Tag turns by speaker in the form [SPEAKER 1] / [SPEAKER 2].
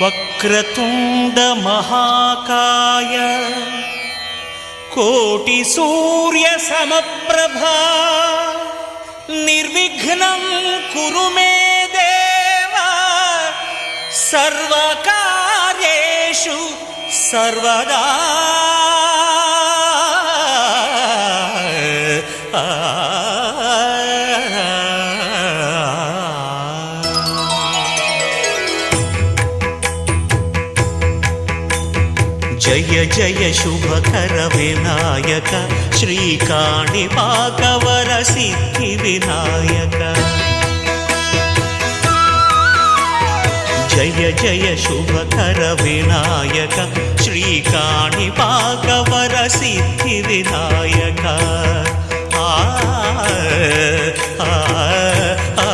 [SPEAKER 1] వక్రతుండ మహాకాయ కోటి సూర్య సమప్రభా నిర్విఘ్నం కురు మే దేవ సర్వకార్యేషు సర్వదా. జయ జయ శుభకర వినాయక శ్రీకాణిపాకవర సిద్ధి వినాయక. జయ జయ శుభకర వినాయక శ్రీకాణిపాకవర సిద్ధి వినాయక. ఆ ఆ ఆ